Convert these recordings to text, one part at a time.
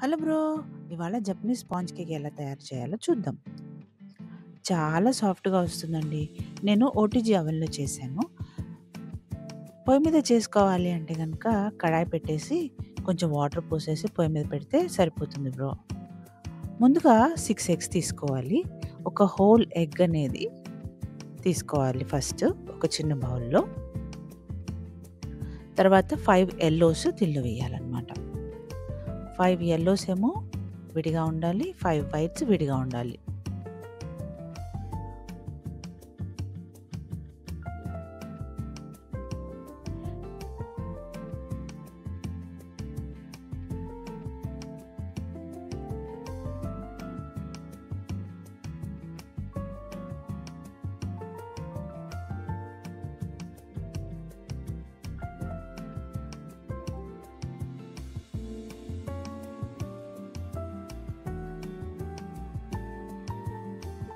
Hello bro! ఇవాళ Japanese sponge cake ఎలా తయారు చేయాలో చూద్దాం. చాలా సాఫ్ట్‌గా వస్తుందండి. నేను ఓటీజీ అవెన్‌లో చేశాను. పొయ్యి మీద చేసుకోవాలి అంటే గనక కడాయి పెట్టేసి కొంచెం వాటర్ పోసేసి పొయ్యి మీద పెడితే సరిపోతుంది బ్రో. ముందుగా 6 ఎగ్స్ తీసుకోవాలి. ఒక హోల్ ఎగ్ అనేది తీసుకోవాలి ఫస్ట్ ఒక చిన్న బౌల్‌లో. తర్వాత 5 యెల్లోస్ దీనిలో వేయాలన్నమాట. 5 యెల్లోస్ ఏమో విడిగా ఉండాలి. 5 వైట్స్ విడిగా ఉండాలి.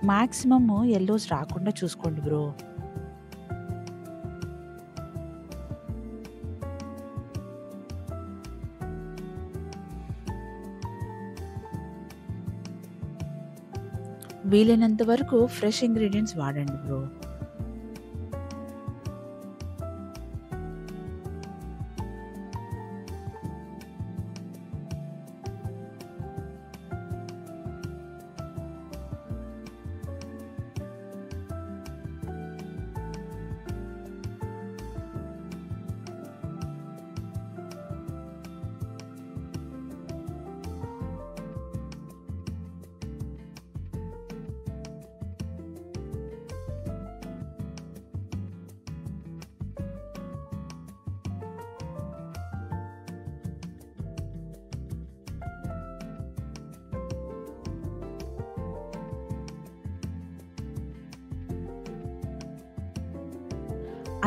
మాక్సిమమ్ యెల్లోస్ రాకుండా చూసుకోండి బ్రో. వీలైనంత వరకు ఫ్రెష్ ఇంగ్రీడియెంట్స్ వాడండి బ్రో.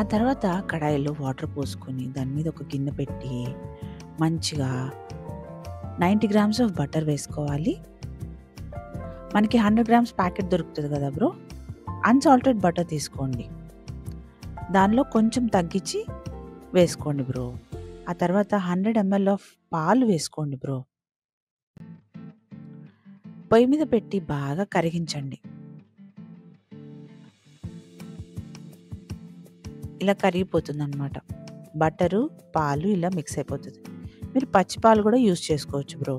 ఆ తర్వాత కడాయిలో వాటర్ పోసుకొని దాని మీద ఒక గిన్నె పెట్టి మంచిగా 90 గ్రామ్స్ ఆఫ్ బటర్ వేసుకోవాలి. మనకి 100 గ్రామ్స్ ప్యాకెట్ దొరుకుతుంది కదా బ్రో, అన్సాల్టెడ్ బటర్ తీసుకోండి. దానిలో కొంచెం తగ్గించి వేసుకోండి బ్రో. ఆ తర్వాత 100 ml ఆఫ్ పాలు వేసుకోండి బ్రో. పొయ్యి మీద పెట్టి బాగా కరిగించండి. ఇలా కరిగిపోతుందన్నమాట. బటరు, పాలు ఇలా మిక్స్ అయిపోతుంది. మీరు పచ్చి పాలు కూడా యూజ్ చేసుకోవచ్చు బ్రో.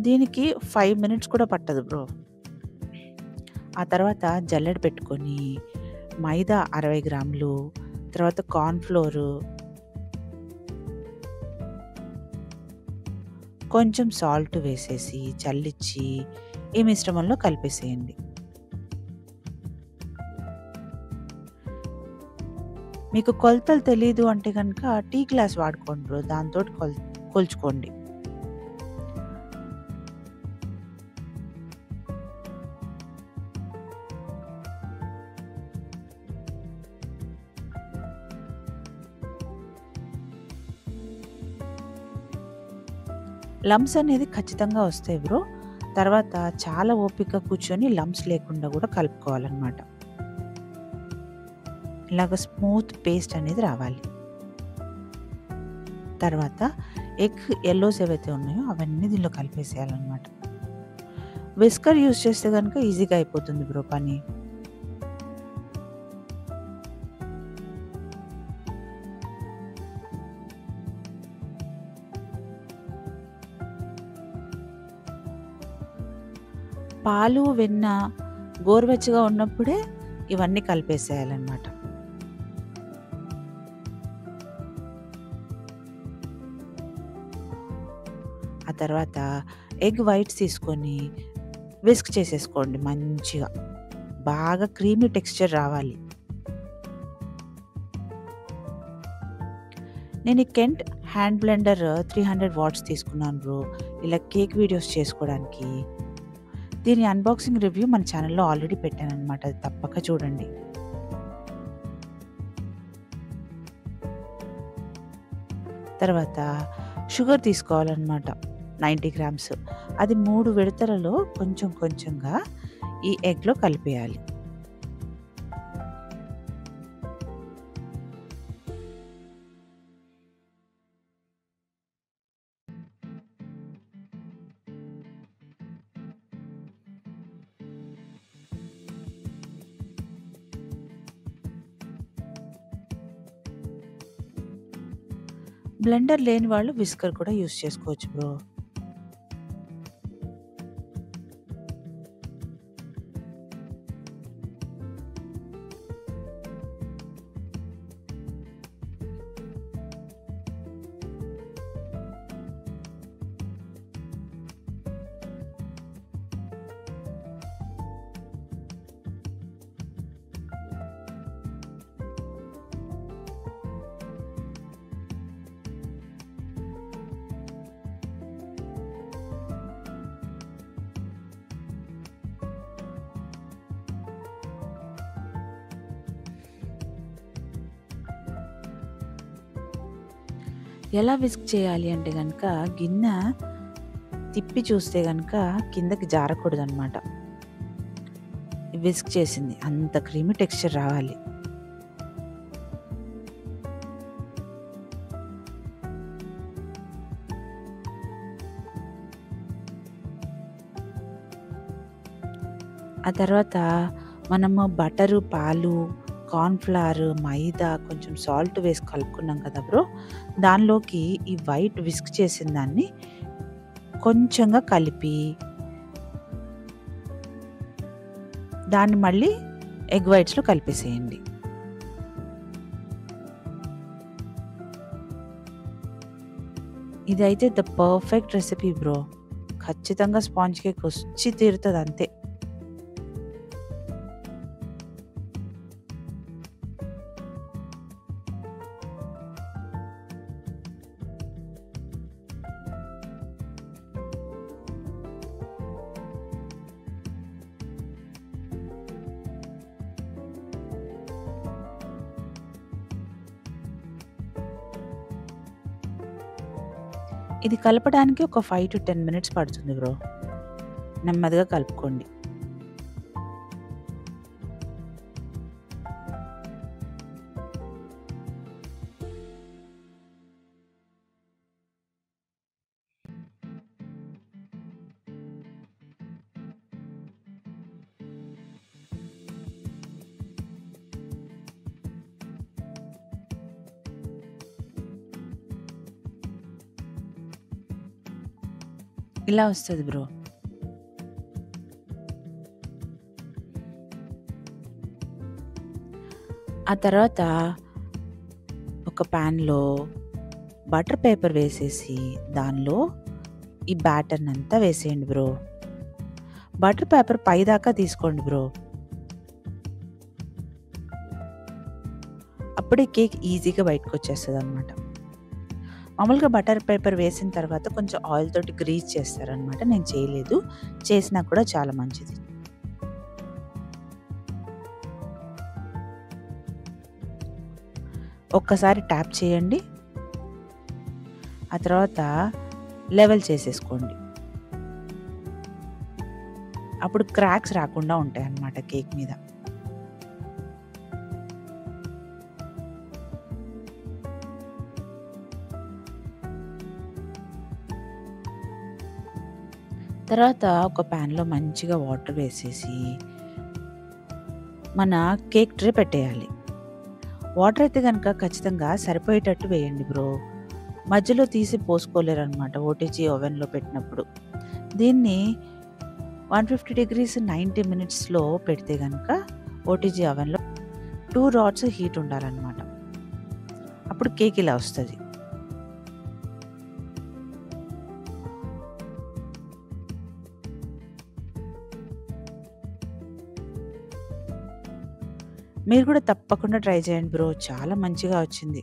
దీనికి 5 మినిట్స్ కూడా పట్టదు బ్రో. ఆ తర్వాత జల్లెడ పెట్టుకొని మైదా 60 గ్రాములు, తర్వాత కార్న్ ఫ్లోరు, కొంచెం సాల్ట్ వేసేసి చల్లిచ్చి ఈ మిశ్రమంలో కలిపేసేయండి. మీకు కొలతలు తెలీదు అంటే కనుక టీ గ్లాస్ వాడుకోండి బ్రో. దాంతోటి కొలుచుకోండి. లంప్స్ అనేది ఖచ్చితంగా వస్తాయి బ్రో. తర్వాత చాలా ఓపికగా కూర్చొని లంప్స్ లేకుండా కూడా కలుపుకోవాలన్నమాట. ఇలాగ స్మూత్ పేస్ట్ అనేది రావాలి. తర్వాత ఎగ్ యెల్లోస్ ఏవైతే ఉన్నాయో అవన్నీ దీనిలో కలిపేసేయాలన్నమాట. విస్కర్ యూజ్ చేస్తే కనుక ఈజీగా అయిపోతుంది బ్రో పని. పాలు, వెన్న గోరువెచ్చగా ఉన్నప్పుడే ఇవన్నీ కలిపేసేయాలన్నమాట. ఆ తర్వాత ఎగ్ వైట్స్ తీసుకొని విస్క్ చేసేసుకోండి మంచిగా. బాగా క్రీమీ టెక్స్చర్ రావాలి. నేను ఈ కెంట్ హ్యాండ్ బ్లెండర్ 300 వాట్స్ తీసుకున్నాను బ్రో. ఇలా కేక్ వీడియోస్ చేసుకోవడానికి. దీని అన్బాక్సింగ్ రివ్యూ మన ఛానల్లో ఆల్రెడీ పెట్టానన్నమాట. అది తప్పక చూడండి. తర్వాత షుగర్ తీసుకోవాలన్నమాట 90 గ్రామ్స్. అది 3 విడతలలో కొంచెం కొంచెంగా ఈ ఎగ్‌లో కలిపేయాలి. బ్లెండర్ లేని వాళ్ళు విస్కర్ కూడా యూజ్ చేసుకోవచ్చు బ్రో. ఎలా విస్క్ చేయాలి అంటే గనక గిన్నె తిప్పి చూస్తే గనక కిందకి జారకూడదనమాట. విస్క్ చేసింది అంత క్రీమీ టెక్స్చర్ రావాలి. ఆ తర్వాత మనము బటరు, పాలు, కార్న్‌ఫ్లవర్, మైదా, కొంచెం సాల్ట్ వేసి కలుపుకున్నాం కదా బ్రో! దానిలోకి ఈ వైట్ విస్క్ చేసిన దాన్ని కొంచెంగా కలిపి దాన్ని మళ్ళీ ఎగ్ వైట్స్‌లో కలిపేసేయండి. ఇదైతే ద పర్ఫెక్ట్ రెసిపీ బ్రో. ఖచ్చితంగా స్పాంజ్ కేక్ వచ్చి తీరుతది అంతే. ఇది కలపడానికి ఒక 5-10 మినిట్స్ పడుతుంది బ్రో. నెమ్మదిగా కలుపుకోండి. ఇలా వస్తది బ్రో. ఆ తర్వాత ఒక ప్యాన్‌లో బటర్ పేపర్ వేసేసి దానిలో ఈ బ్యాటర్‌నంతా వేసేయండి బ్రో. బటర్ పేపర్ పైదాకా తీసుకోండి బ్రో. అప్పుడే కేక్ ఈజీగా బయటకొచ్చేస్తదనమాట. మామూలుగా బటర్ పేపర్ వేసిన తర్వాత కొంచెం ఆయిల్ తోటి గ్రీజ్ చేస్తారనమాట. నేను చేయలేదు. చేసినా కూడా చాలా మంచిది. ఒక్కసారి ట్యాప్ చేయండి. ఆ తర్వాత లెవెల్ చేసేసుకోండి. అప్పుడు క్రాక్స్ రాకుండా ఉంటాయన్నమాట కేక్ మీద. తర్వాత ఒక ప్యాన్‌లో మంచిగా వాటర్ వేసేసి మన కేక్ ట్రే పెట్టేయాలి. వాటర్ అయితే గనక ఖచ్చితంగా సరిపోయేటట్టు వేయండి బ్రో. మధ్యలో తీసి పోసుకోలేరనమాట ఓటీజీ ఓవెన్‌లో పెట్టినప్పుడు. దీన్ని 150 డిగ్రీస్ 90 మినిట్స్‌లో పెడితే గనక ఓటీజీ ఓవెన్‌లో 2 రాడ్స్ హీట్ ఉండాలనమాట. అప్పుడు కేక్ ఇలా వస్తది. మీరు కూడా తప్పకుండా ట్రై చేయండి బ్రో. చాలా మంచిగా వచ్చింది.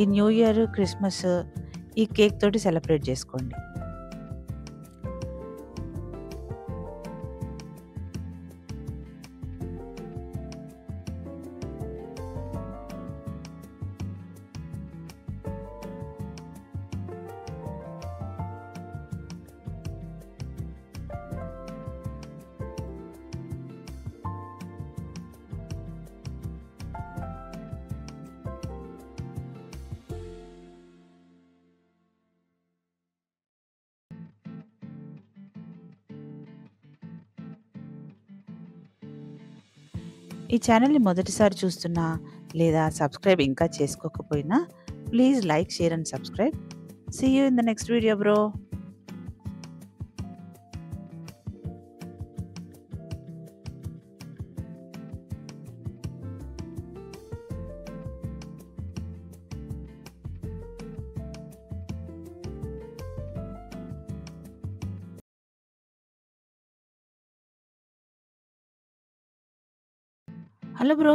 ఈ న్యూ ఇయర్, క్రిస్మస్ ఈ కేక్ తోటి సెలబ్రేట్ చేసుకోండి. ఈ ఛానల్‌ని మొదటిసారి చూస్తున్నా లేదా సబ్స్క్రైబ్ ఇంకా చేసుకోకపోయినా please like, share and subscribe. See you in the next video bro. Hello bro.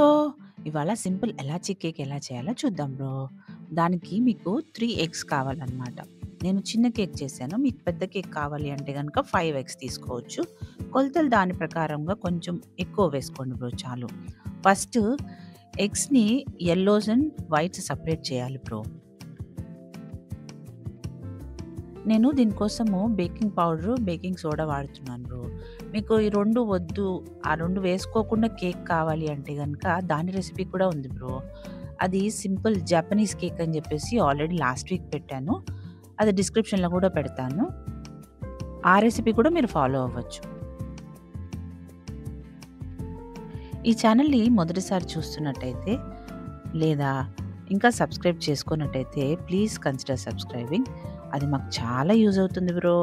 ఇవాళ సింపుల్ ఎలాచీ కేక్ ఎలా చేయాలో చూద్దాం బ్రో. దానికి మీకు 3 ఎగ్స్ కావాలన్నమాట. నేను చిన్న కేక్ చేశాను. మీకు పెద్ద కేక్ కావాలి అంటే గనుక 5 ఎగ్స్ తీసుకోవచ్చు. కొలతలు దాని ప్రకారంగా కొంచెం ఎక్కువ వేసుకోండి బ్రో చాలు. ఫస్ట్ ఎగ్స్‌ని యెల్లోస్ అండ్ వైట్స్ సెపరేట్ చేయాలి బ్రో. నేను దీనికోసము బేకింగ్ పౌడరు, బేకింగ్ సోడా వాడుతున్నాను బ్రో. మీకు ఈ 2 వద్దు, ఆ 2 వేసుకోకుండా కేక్ కావాలి అంటే గనక దాని రెసిపీ కూడా ఉంది బ్రో. అది సింపుల్ జపనీస్ కేక్ అని చెప్పేసి ఆల్రెడీ లాస్ట్ వీక్ పెట్టాను. అది డిస్క్రిప్షన్‌లో కూడా పెడతాను. ఆ రెసిపీ కూడా మీరు ఫాలో అవ్వచ్చు. ఈ ఛానల్‌ని మొదటిసారి చూస్తున్నట్టయితే లేదా ఇంకా సబ్స్క్రైబ్ చేసుకున్నట్టయితే ప్లీజ్ కన్సిడర్ సబ్స్క్రైబింగ్. అది మాకు చాలా యూజ్ అవుతుంది బ్రో.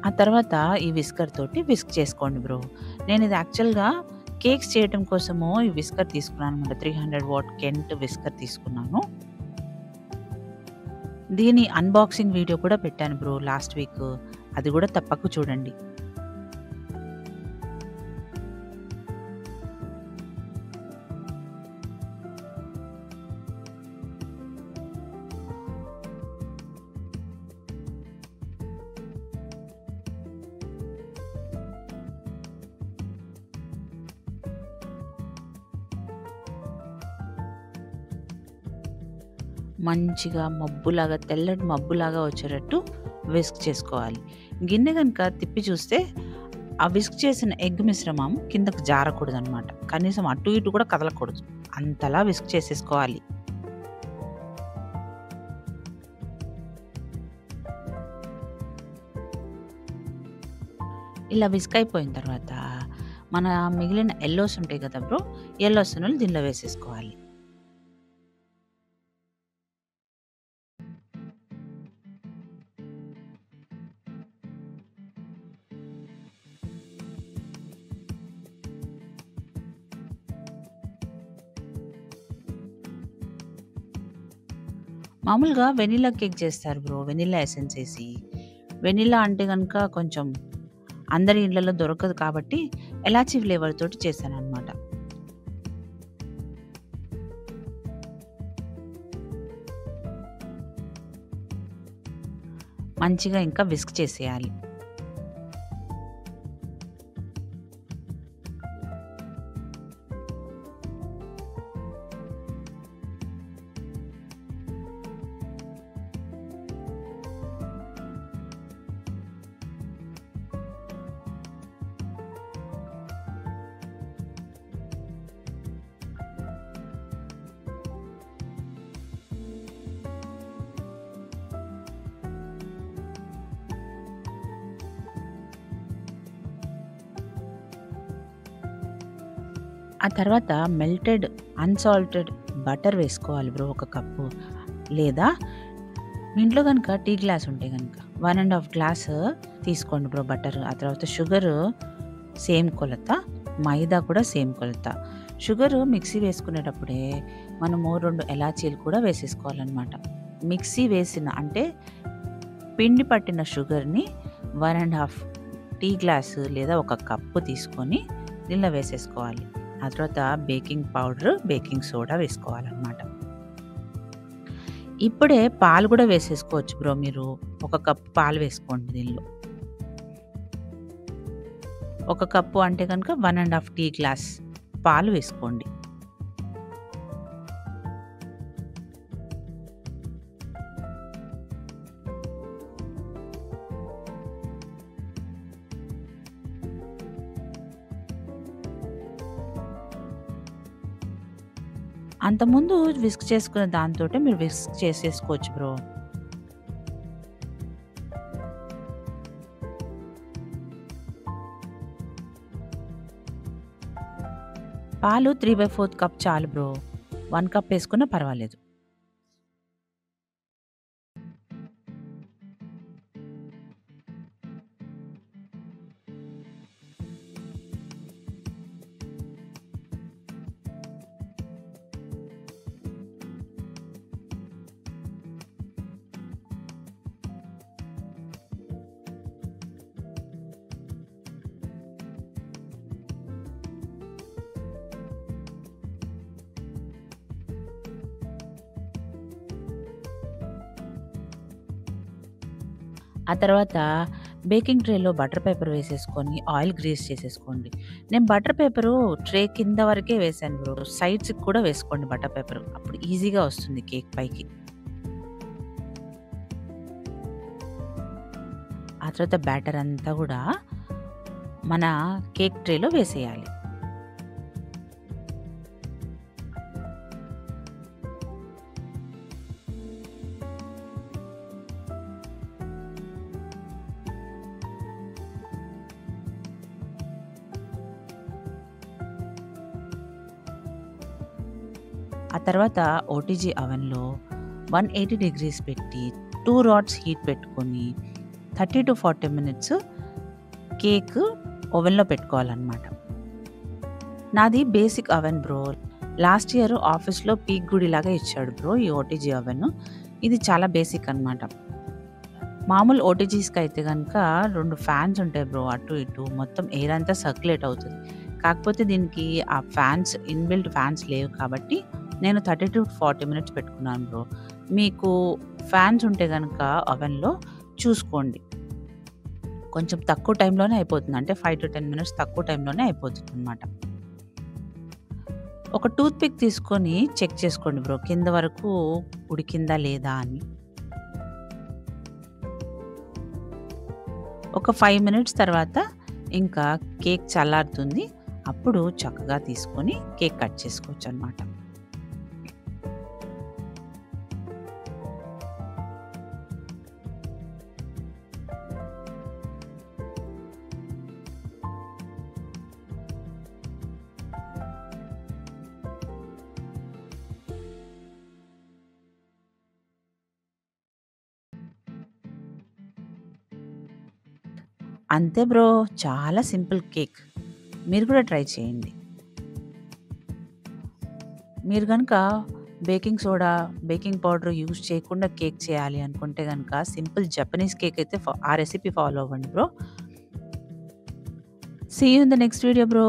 ఆ తర్వాత ఈ విస్కర్ తోటి విస్క్ చేసుకోండి బ్రో. నేను ఇది యాక్చువల్‌గా కేక్స్ చేయటం కోసము ఈ విస్కర్ తీసుకున్నానన్నమాట. 300 వాట్ కెంట్ విస్కర్ తీసుకున్నాను. దీని అన్బాక్సింగ్ వీడియో కూడా పెట్టాను బ్రో లాస్ట్ వీక్. అది కూడా తప్పక చూడండి. మంచిగా మబ్బులాగా, తెల్లటి మబ్బులాగా వచ్చేటట్టు విస్క్ చేసుకోవాలి. గిన్నె గనుక తిప్పి చూస్తే ఆ విస్క్ చేసిన ఎగ్ మిశ్రమం కిందకు జారకూడదనమాట. కనీసం అటు ఇటు కూడా కదలకూడదు. అంతలా విస్క్ చేసేసుకోవాలి. ఇలా విస్క్ అయిపోయిన తర్వాత మన మిగిలిన యెల్లోస్ ఉంటాయి కదా బ్రో, యెల్లోస్‌ను దీనిలో వేసేసుకోవాలి. మామూలుగా వెనిల్లా కేక్ చేస్తారు బ్రో. వెనిల్లా ఎసెన్స్ ఏసి. వెనిల్లా అంటే గనుక కొంచెం అందరి ఇళ్లలో దొరకదు కాబట్టి ఎలాచీ ఫ్లేవర్ తోటి చేశాననమాట. మంచిగా ఇంకా విస్క్ చేసేయాలి. ఆ తర్వాత మెల్టెడ్ అన్సాల్టెడ్ బటర్ వేసుకోవాలి బ్రో ఒక కప్పు. లేదా మీ ఇంట్లో గనుక టీ గ్లాస్ ఉంటే గనుక 1½ గ్లాస్ తీసుకోండి బ్రో బటర్. ఆ తర్వాత షుగరు సేమ్ కొలత, మైదా కూడా సేమ్ కొలత. షుగరు మిక్సీ వేసుకునేటప్పుడే మనము 2 ఎలాచీలు కూడా వేసేసుకోవాలన్నమాట. మిక్సీ వేసిన అంటే పిండి పట్టిన షుగర్‌ని 1½ టీ గ్లాసు లేదా ఒక కప్పు తీసుకొని దీనిలో వేసేసుకోవాలి. ఆ తర్వాత బేకింగ్ పౌడర్, బేకింగ్ సోడా వేసుకోవాలన్నమాట. ఇప్పుడే పాలు కూడా వేసేసుకోవచ్చు బ్రో మీరు. ఒక కప్పు పాలు వేసుకోండి దీనిలో. ఒక కప్పు అంటే కనుక 1½ టీ గ్లాస్ పాలు వేసుకోండి. అంతకుముందు విస్క్ చేసుకున్న దాంతోటే మీరు విస్క్ చేసేసుకోవచ్చు బ్రో. పాలు 3/4 కప్ చాలు బ్రో. 1 కప్ వేసుకున్నా పర్వాలేదు. ఆ తర్వాత బేకింగ్ ట్రేలో బటర్ పేపర్ వేసేసుకొని ఆయిల్ గ్రీస్ చేసేసుకోండి. నేను బటర్ పేపరు ట్రే కింద వరకే వేశాను బ్రో. సైడ్స్‌కి కూడా వేసుకోండి బటర్ పేపరు. అప్పుడు ఈజీగా వస్తుంది కేక్ పైకి. ఆ తర్వాత బ్యాటర్ అంతా కూడా మన కేక్ ట్రేలో వేసేయాలి. ఆ తర్వాత ఓటీజీ అవెన్‌లో 180 డిగ్రీస్ పెట్టి 2 రాడ్స్ హీట్ పెట్టుకొని 30-40 మినిట్స్ కేక్ ఓవెన్‌లో పెట్టుకోవాలనమాట. నాది basic oven bro. Last year ఆఫీస్‌లో పీక్ గుడిలాగా ఇచ్చాడు బ్రో ఈ ఓటీజీ అవెన్. ఇది చాలా బేసిక్ అనమాట. మామూలు ఓటీజీస్‌కి అయితే గనక 2 ఫ్యాన్స్ ఉంటాయి బ్రో అటు ఇటు. మొత్తం ఎయిర్ అంతా సర్క్యులేట్ అవుతది. కాకపోతే దీనికి ఆ ఫ్యాన్స్ ఇన్‌బిల్ట్ ఫ్యాన్స్ లేవు కాబట్టి నేను 30-40 మినిట్స్ పెట్టుకున్నాను బ్రో. మీకు ఫ్యాన్స్ ఉంటే గనక అవెన్‌లో చూసుకోండి. కొంచెం తక్కువ టైంలోనే అయిపోతుంది. అంటే 5-10 మినిట్స్ తక్కువ టైంలోనే అయిపోతుందనమాట. ఒక టూత్ పిక్ తీసుకొని చెక్ చేసుకోండి బ్రో. కింద వరకు ఉడికిందా లేదా అని. ఒక 5 మినిట్స్ తర్వాత ఇంకా కేక్ చల్లారుతుంది. అప్పుడు చక్కగా తీసుకొని కేక్ కట్ చేసుకోవచ్చనమాట. అంతే బ్రో. చాలా సింపుల్ కేక్. మీరు కూడా ట్రై చేయండి. మీరు గనక baking soda, baking powder use చేయకుండా కేక్ చేయాలి అనుకుంటే గనక సింపుల్ జపనీస్ కేక్ అయితే ఆ రెసిపీ ఫాలో అవ్వండి bro. See you in the next video bro.